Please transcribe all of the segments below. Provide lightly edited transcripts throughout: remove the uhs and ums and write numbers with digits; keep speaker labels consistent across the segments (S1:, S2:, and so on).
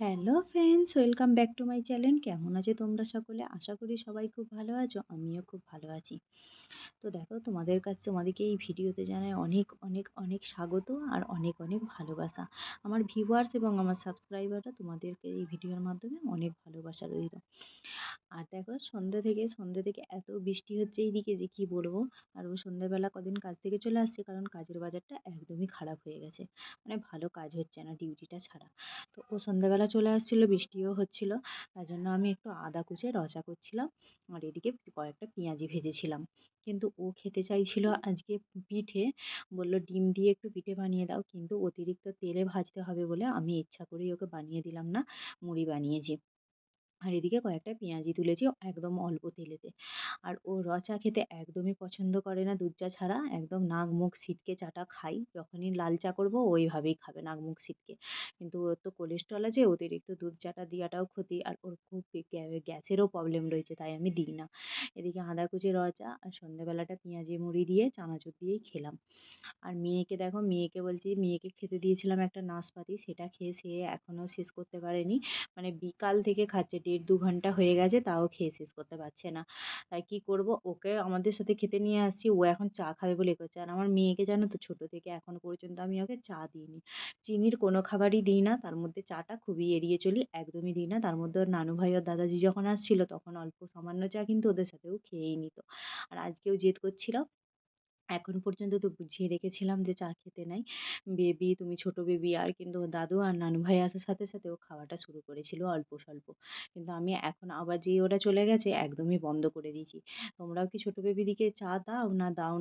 S1: Hello friends, welcome back to my channel. কেমন আছো তোমরা সকলে? আশা করি সবাই খুব ভালো আছো। আমিও খুব ভালো আছি। তো দেখো, তোমাদেরকে এই ভিডিওতে জানাই অনেক অনেক অনেক স্বাগত আর অনেক অনেক ভালোবাসা। আমার ভিউয়ার্স এবং আমার সাবস্ক্রাইবাররা তোমাদেরকে এই ভিডিওর মাধ্যমে অনেক ভালোবাসা রইল। আর দেখো, সন্ধ্যে থেকে এত বৃষ্টি হচ্ছে এইদিকে যে কি বলবো। আর ও সন্ধ্যেবেলা কদিন কাজ থেকে চলে আসছে, কারণ কাজের বাজারটা একদমই খারাপ হয়ে গেছে। মানে ভালো কাজ হচ্ছে না ডিউটিটা ছাড়া। তো ও সন্ধ্যেবেলা চলে আসছিল, বৃষ্টিও হচ্ছিল। তার জন্য আমি একটু আদা কুচে রচা করছিলাম, আর এদিকে কয়েকটা পেঁয়াজি ভেজেছিলাম। কিন্তু ও খেতে চাইছিল আজকে পিঠে, বলল ডিম দিয়ে একটু পিঠে বানিয়ে দাও, কিন্তু অতিরিক্ত তেলে ভাজতে হবে বলে আমি ইচ্ছা করেই ওকে বানিয়ে দিলাম না, মুড়ি বানিয়েছি। আর এদিকে কয়েকটা পেঁয়াজি তুলেছি একদম অল্প তেলেতে। আর ও রচা খেতে একদমই পছন্দ করে না দুধ চা ছাড়া, একদম নাক মুখ সিটকে চাটা খাই। যখনই লাল চা করবো ওইভাবেই খাবে নাক মুখ সিটকে। কিন্তু ওর তো কোলেস্ট্রল আছে, অতিরিক্ত দুধ চাটা দেওয়াটাও ক্ষতি, আর ওর খুব গ্যাসেরও প্রবলেম রয়েছে, তাই আমি দিই না। এদিকে আদা কুচি রচা আর সন্ধ্যেবেলাটা পেঁয়াজি মুড়ি দিয়ে চানাচুর দিয়েই খেলাম। আর মেয়েকে দেখো, মেয়েকে বলছি, মেয়েকে খেতে দিয়েছিলাম একটা নাশপাতি, সেটা খেয়ে সে এখনও শেষ করতে পারেনি। মানে বিকাল থেকে খাচ্ছে, 1.5-2 ঘন্টা হয়ে গেছে, তাও খেয়ে শেষ করতে পারছে না। তাই কি করব, ওকে আমাদের সাথে খেতে নিয়ে আসছি, ও এখন চা খাবে বলে এ করছে। আর আমার মেয়েকে জানো তো, ছোট থেকে এখনো পর্যন্ত আমি ওকে চা দিইনি, চিনির কোনো খাবারই দিই না, তার মধ্যে চাটা খুবই এড়িয়ে চলি, একদমই দিই না। তার মধ্যে ওর নানু ভাই আর দাদাজি যখন আসছিল তখন অল্প সামান্য চা কিন্তু ওদের সাথেও খেয়েই নিত। আর আজকেও জেদ করছিল। এখন পর্যন্ত তো বুঝিয়ে রেখেছিলাম যে চা খেতে নাই, বেবি তুমি ছোট বেবি। আর কিন্তু ওর দাদু আর নানু ভাই আসার সাথে সাথে ও খাওয়াটা শুরু করেছিল অল্প স্বল্প। কিন্তু আমি এখন আবার যেই ওরা চলে গেছে একদমই বন্ধ করে দিয়েছি। তোমরাও কি ছোট বেবিদিকে চা দাও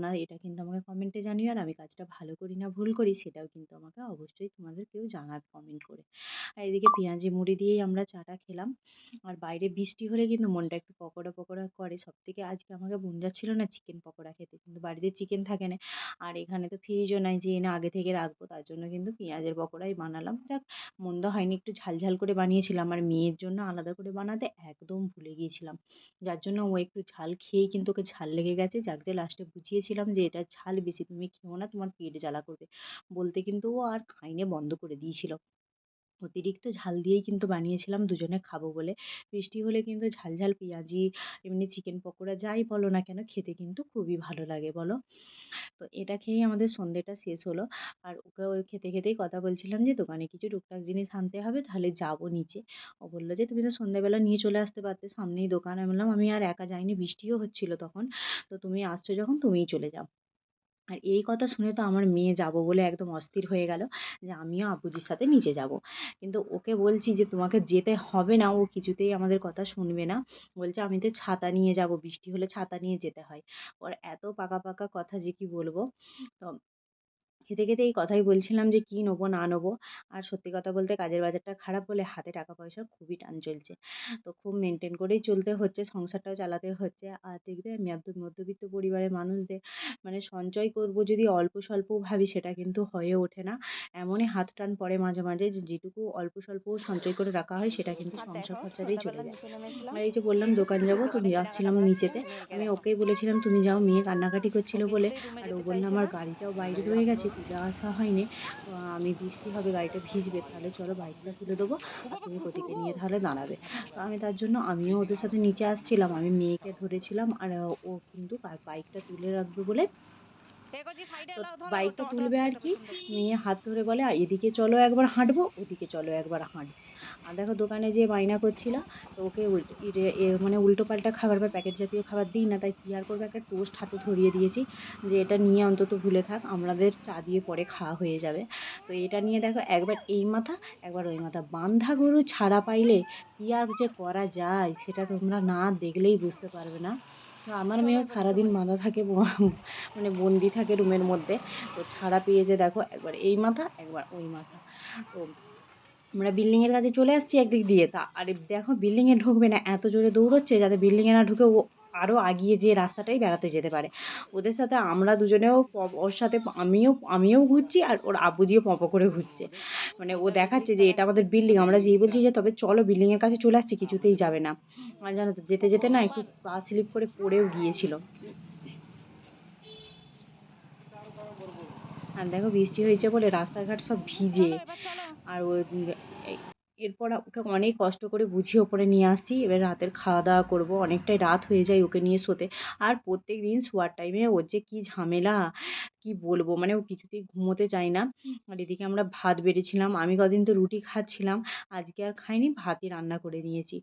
S1: না এটা কিন্তু আমাকে কমেন্টে জানিও। আর আমি কাজটা ভালো করি না ভুল করি সেটাও কিন্তু আমাকে অবশ্যই তোমাদের কেউ জানাবে কমেন্ট করে। আর এদিকে পেঁয়াজি মুড়ি দিয়েই আমরা চাটা খেলাম। আর বাইরে বৃষ্টি হলে কিন্তু মনটা একটু পকোড়া পকোড়া করে। সবথেকে আজকে আমাকে মন যাচ্ছিল না চিকেন পকোড়া খেতে, কিন্তু বাড়িতে চিকেন থাকে না। আর এখানে তো ফ্রিজও নাই যে এনে আগে থেকে রাখবো, তার জন্য কিন্তু পেঁয়াজের পকোড়াই বানালাম। যাক, মন্দ হয়নি, একটু ঝাল ঝাল করে বানিয়েছিলাম। আর মেয়ের জন্য আলাদা করে বানাতে একদম ভুলে গিয়েছিলাম, যার জন্য ও একটু ঝাল খেয়েই কিন্তু ওকে ঝাল লেগে গেছে। যাক, যে লাস্টে বুঝিয়েছিলাম যে এটা ঝাল বেশি, তুমি খেও না, তোমার পেট জ্বালা করবে বলতে কিন্তু ও আর খাইনে বন্ধ করে দিয়েছিল। অতিরিক্ত ঝাল দিয়েই কিন্তু বানিয়েছিলাম দুজনে খাবো বলে। বৃষ্টি হলে কিন্তু ঝাল ঝাল পেঁয়াজি, এমনি চিকেন পকোড়া যাই বলো না কেন, খেতে কিন্তু খুবই ভালো লাগে বলো। তো এটা খেয়েই আমাদের সন্ধ্যেটা শেষ হলো। আর ওকে ওই খেতে খেতেই কথা বলছিলাম যে দোকানে কিছু টুকটাক জিনিস আনতে হবে, তাহলে যাবো নিচে। ও বললো যে তুমি তো সন্ধ্যেবেলা নিয়ে চলে আসতে পারতে, সামনেই দোকান। আমি বললাম আমি আর একা যাইনি, বৃষ্টিও হচ্ছিল তখন, তো তুমি আসছো যখন তুমিই চলে যাও। আর এই কথা শুনে তো আমার মেয়ে যাবো বলে একদম অস্থির হয়ে গেল, যে আমিও আব্বুজির সাথে নিচে যাব। কিন্তু ওকে বলছি যে তোমাকে যেতে হবে না, ও কিছুতেই আমাদের কথা শুনবে না। বলছে আমি তো ছাতা নিয়ে যাব, বৃষ্টি হলে ছাতা নিয়ে যেতে হয়। ওর এত পাকা পাকা কথা যে কি বলবো। তো খেতে খেতে এই কথাই বলছিলাম যে কি নেবো না নেবো। আর সত্যি কথা বলতে কাজের বাজারটা খারাপ বলে হাতে টাকা পয়সার খুবই টান চলছে। তো খুব মেনটেন করেই চলতে হচ্ছে, সংসারটাও চালাতে হচ্ছে। আর দেখবে মধ্যবিত্ত পরিবারের মানুষদের মানে সঞ্চয় করব যদি অল্প স্বল্পও ভাবি, সেটা কিন্তু হয়ে ওঠে না। এমনই হাত টান পড়ে মাঝে মাঝে যে যেটুকু অল্প স্বল্প সঞ্চয় করে রাখা হয় সেটা কিন্তু
S2: আর
S1: সংসার
S2: দেখো,
S1: খরচাতেই চলে
S2: সন্ধ্যাবেলা
S1: যায়।
S2: নিচে নেমেছিলাম।
S1: আর এই যে বললাম
S2: এসে
S1: দোকান
S2: কিছু
S1: যাব, তো
S2: দোকানে কেনাকাটা
S1: যাচ্ছিলাম
S2: করার ছিল।
S1: নিচেতে।
S2: মেয়েকে
S1: আমি
S2: দেখো,
S1: ওকেই বলেছিলাম তুমি যাও, মেয়ে কান্নাকাটি
S2: ও
S1: করছিল বলে।
S2: কিছুতেই রুমে
S1: আর ও
S2: যেতে
S1: বললো
S2: চাইছে
S1: আমার
S2: না।
S1: গাড়িটাও বাইরে রয়ে গেছে, তুলে আসা হয়নি। আমি বৃষ্টি হবে, গাড়িটা ভিজবে, তাহলে চলো বাইকটা তুলে দেবো,
S2: ও
S1: আর
S2: বাবা,
S1: তুমি কোচিকে
S2: কুকুর!
S1: নিয়ে তাহলে দাঁড়াবে। তো আমি তার জন্য আমিও ওদের সাথে নিচে আসছিলাম, আমি মেয়েকে ধরেছিলাম। আর ও কিন্তু বাইকটা তুলে রাখবে বলে,
S2: এগোচ্ছি, সাইডে
S1: তো
S2: লাও, ধরো
S1: বাইকটা
S2: অটো
S1: তুলবে
S2: আসছে,
S1: আর
S2: ওটা
S1: কি।
S2: পেছন থেকে।
S1: মেয়ে হাত ধরে বলে এদিকে চলো একবার হাঁটবো, ওদিকে চলো একবার হাঁটবো। আর দেখো দোকানে যেয়ে বায়না করছিল। তো ওকে মানে উল্টো পাল্টা খাবার বা প্যাকেট জাতীয় খাবার দিই না, তাই কি আর করবো, একটা টোস্ট হাতে ধরিয়ে দিয়েছি যে এটা নিয়ে অন্তত ভুলে থাক, আমাদের চা দিয়ে পরে খাওয়া হয়ে যাবে। তো এটা নিয়ে দেখো একবার এই মাথা একবার ওই মাথা, বান্ধা গরু ছাড়া পাইলে কি আর যে করা যায় সেটা তোমরা না দেখলেই বুঝতে পারবে না। তো আমার
S2: চলো
S1: মেয়েও
S2: এবার দুটো
S1: সারাদিন
S2: বাই।
S1: বাঁধা থাকে, মানে বন্দি থাকে রুমের মধ্যে। তো ছাড়া পেয়েছে দেখো, একবার এই মাথা একবার ওই মাথা। তো আমরা বিল্ডিং এর কাছে চলে আসছি একদিক দিয়ে, তা আরে দেখো বিল্ডিং এ ঢুকবে না, এত জোরে দৌড়চ্ছে যাতে বিল্ডিং এ না ঢুকে ও আরো আগিয়ে যে রাস্তাটাই বেড়াতে যেতে পারে। ওদের সাথে আমরা দুজনেও ওর সাথে আমিও ঘুরছি, আর ওর আব্বুজিও করে ঘুরছে। মানে ও দেখাচ্ছে যে এটা আমাদের বিল্ডিং, আমরা যেই বলছি যে তবে চলো বিল্ডিং এর কাছে চলে আসছি, কিছুতেই যাবে না। আর জানো তো যেতে যেতে না একটু পা স্লিপ করে পড়েও গিয়েছিল। আর দেখো বৃষ্টি হয়েছে বলে রাস্তাঘাট সব ভিজে।
S2: চলো এবার চলো।
S1: আর এরপর ওকে অনেক কষ্ট করে বুঝিয়ে ওপরে নিয়ে আসছি। এবার রাতের খাওয়া-দাওয়া করব। অনেকটাই রাত হয়ে যায় ওকে নিয়ে শোতে। আর প্রত্যেকদিন শোয়ার টাইমে ওর যে কী ঝামেলা, কি বলবো? মানে ও কিছুতেই ঘুমোতে চায় না। আর এদিকে আমরা ভাত বেড়েছিলাম। আমি কদিন তো রুটি খাচ্ছিলাম। আজকে আর খাইনি, ভাতই রান্না করে নিয়েছি।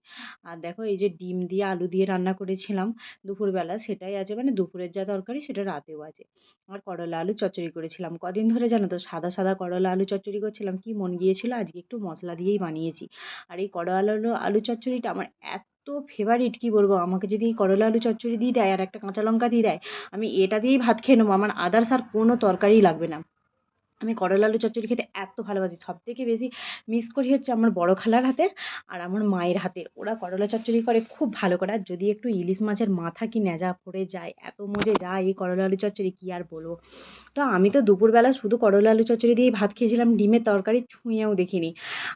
S1: আর দেখো এই যে ডিম দিয়ে আলু দিয়ে রান্না করেছিলাম দুপুরবেলা, সেটাই আছে। মানে দুপুরের যা তরকারি সেটা রাতেও আছে। আর করলা আলুর চচ্চড়ি করেছিলাম। কদিন ধরে জানো তো সাদা, সাদা করলা আলু চচ্চড়ি করছিলাম। কি মন গিয়েছিল আজকে একটু মশলা দিয়েই বানিয়েছি। আর এই করলা আলু চচ্চড়িটা আমার এত ফেভারিট, কি বলবো? আমাকে যদি এই করলা আলু চচ্চড়ি দিয়ে দেয় আর একটা কাঁচা লঙ্কা দিয়ে দেয়, আমি এটা দিয়েই ভাত খেয়ে নেবো। আমার আদার্স আর কোনো তরকারিই লাগবে না। আমি করলা আলু চচ্চড়ি খেতে এত ভালোবাসি। সবথেকে বেশি মিস করি হচ্ছে আমার বড় খালার হাতের আর আমার মায়ের হাতের। ওরা করলা চচ্চড়ি করে খুব ভালো করে। আর যদি একটু ইলিশ মাছের মাথা কি ন্যাজা পড়ে যায়, এত মজে যায় এই করলা আলু চচ্চড়ি, কি আর বলবো। তো আমি তো দুপুরবেলা শুধু করলা আলু চচ্চড়ি দিয়েই ভাত খেয়েছিলাম, ডিমের তরকারি ছুঁয়েও দেখিনি।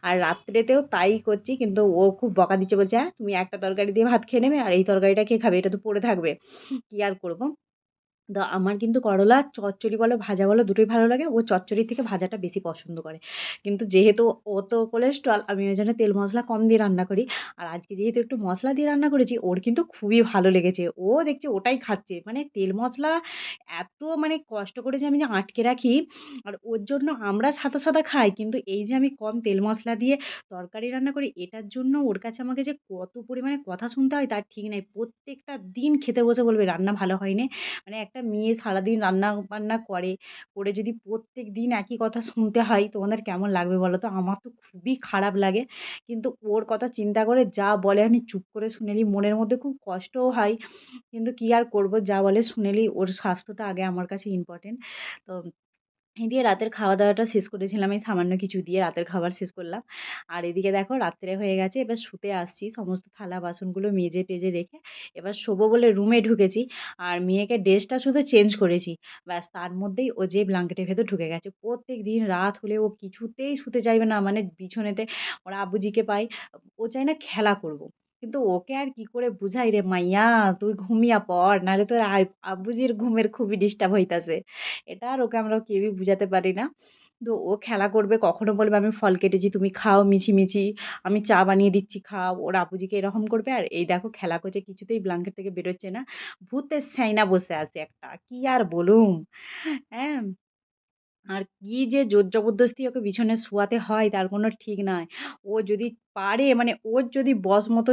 S1: আর রাত্রেতেও তাই করছি, কিন্তু ও খুব বকা দিচ্ছে, বলছে, "হ্যাঁ, তুমি একটা তরকারি দিয়ে ভাত খেয়ে নেবে আর এই তরকারিটা কে খাবে? এটা তো পড়ে থাকবে।" কি আর করব। তো আমার কিন্তু করলা চচ্চড়ি বলো, ভাজা বলো, দুটোই ভালো লাগে। ও চচ্চড়ির থেকে ভাজাটা বেশি পছন্দ করে। কিন্তু যেহেতু ও তো কোলেস্ট্রল, আমি ওই জন্য তেল মশলা কম দিয়ে রান্না করি। আর আজকে যেহেতু একটু মশলা দিয়ে রান্না করেছি, ওর কিন্তু খুবই ভালো লেগেছে। ও দেখছি ওটাই খাচ্ছে। মানে তেল মশলা এত মানে কষ্ট করে যে আমি যে আটকে রাখি, আর ওর জন্য আমরা সাদা, সাদা খাই। কিন্তু এই যে আমি কম তেল মশলা দিয়ে তরকারি রান্না করি, এটার জন্য ওর কাছে আমাকে যে কত পরিমাণে কথা শুনতে হয় তার ঠিক নাই। প্রত্যেকটা দিন খেতে বসে বলবে, "রান্না ভালো হয়নি।" মানে একটা মেয়ে সারাদিন রান্না-বান্না করে, করে যদি প্রত্যেকদিন একই কথা শুনতে হয়, তোমাদের কেমন লাগবে বলো তো? আমার তো খুবই খারাপ লাগে। কিন্তু ওর কথা চিন্তা করে যা বলে আমি চুপ করে শুনে নিই। মনের মধ্যে খুব কষ্টও হয়। কিন্তু কি আর করব? যা বলে শুনে নিই। ওর স্বাস্থ্যটা আগে আমার কাছে ইম্পোর্টেন্ট। তো এই দিয়ে রাতের খাওয়া-দাওয়াটা শেষ করেছিলাম। এই সামান্য কিছু দিয়ে রাতের খাবার শেষ করলাম। আর এদিকে দেখো রাত্রে হয়ে গেছে। এবার শুতে আসছি। সমস্ত থালা বাসনগুলো মেজে-টেজে রেখে এবার শোবো বলে রুমে ঢুকেছি। আর মেয়েকে ড্রেসটা শুধু চেঞ্জ করেছি। ব্যাস তার মধ্যেই ও যেয়ে ব্ল্যাঙ্কেটের ভেতর ঢুকে গেছে। প্রত্যেকদিন রাত হলে ও কিছুতেই শুতে চাইবে না। মানে বিছানাতে ওর আব্বুজিকে পাই। ও চায় না খেলা করব। কিন্তু ওকে আর কি করে বুঝাই রে মাইয়া, তুই ঘুমিয়া পড়। নাহলে তোর আব্বুজির ঘুমের খুবই ডিস্টার্ব হইতাছে। এটা আর ওকে আমরা কেউই বুঝাতে পারি না। তো ও খেলা করবে, কখনো বলবে আমি ফল কেটেছি তুমি খাও মিছি-মিছি, আমি চা বানিয়ে দিচ্ছি খাও। ওর আব্বুজিকে এরকম করবে আর এই দেখো খেলা করছে, কিছুতেই ব্ল্যাঙ্কেট থেকে বেরোচ্ছে না। ভূতের ছাইনা বসে আছে একটা। কি আর বলুম? হ্যাঁ? আর কি যে জোর জবরদস্তি ওকে বিছানায় শোয়াতে হয় তার কোনো ঠিক নাই। ও যদি পারে, মানে ওর যদি বশ মতো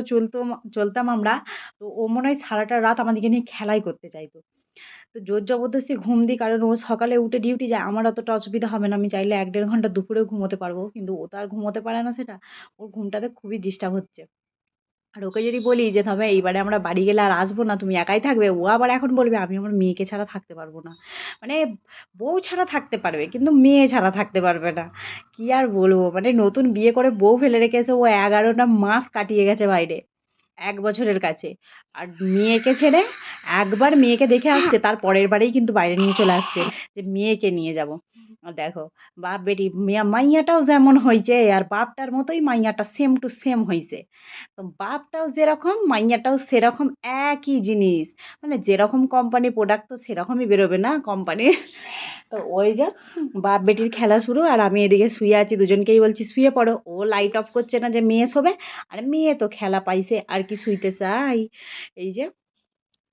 S1: চলতাম আমরা, তো ও মনে হয় সারাটা রাত আমাদেরকে নিয়ে খেলাই করতে চাইত। তো জোর জবরদস্তি ঘুম দিই, কারণ ও সকালে উঠে ডিউটি যায়। আমার অতটা অসুবিধা হবে না। আমি চাইলে ১-১.৫ ঘন্টা দুপুরেও ঘুমোতে পারবো। কিন্তু ও তো আর ঘুমোতে পারে না সেটা। ওর ঘুমটাতে খুবই ডিস্টার্ব হচ্ছে। আর ওকে যদি বলি যে, "তবে এইবারে আমরা বাড়ি গেলে আর আসবো না, তুমি একাই থাকবে।" ও আবার এখন বলবে, "আমি আমার মেয়েকে ছাড়া থাকতে পারবো না।" মানে বউ ছাড়া থাকতে পারবে, কিন্তু মেয়ে ছাড়া থাকতে পারবে না। কি আর বলবো? মানে নতুন বিয়ে করে বউ ফেলে রেখেছে, ও ১১ টা মাস কাটিয়ে গেছে বাইরে। ১ বছরের কাছে। আর মেয়েকে ছেড়ে একবার মেয়েকে দেখে আসছে, তার পরের বারেই কিন্তু বাইরে নিয়ে চলে আসছে যে মেয়েকে নিয়ে যাবো। দেখো বাপ বেটি মাইয়াটাও যেমন হইছে আর বাপটার মতোই মাইয়াটা সেম টু সেম হইছে। তো বাপটাও যেরকম মাইয়াটাও সেরকম, একই জিনিস। মানে যেরকম কোম্পানি প্রোডাক্ট তো সেরকমই বেরোবে না কোম্পানির। তো ওই যে বাপ বেটির খেলা শুরু, আর আমি এদিকে শুয়ে আছি, দুজনকেই বলছি শুয়ে পড়ো। ও লাইট অফ করছে না যে মেয়ে শোবে। আর মেয়ে তো খেলা পাইছে আর কি শুইতে চাই। এই যে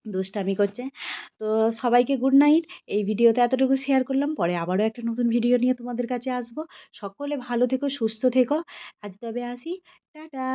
S1: দুষ্টামি করছে। তো সবাইকে গুড নাইট। এই ভিডিওতে এতটুকু শেয়ার করলাম। পরে আবারও একটা নতুন ভিডিও নিয়ে তোমাদের কাছে আসবো। সকলে ভালো থেকো, সুস্থ থেকো। আজ তবে আসি। টাটা।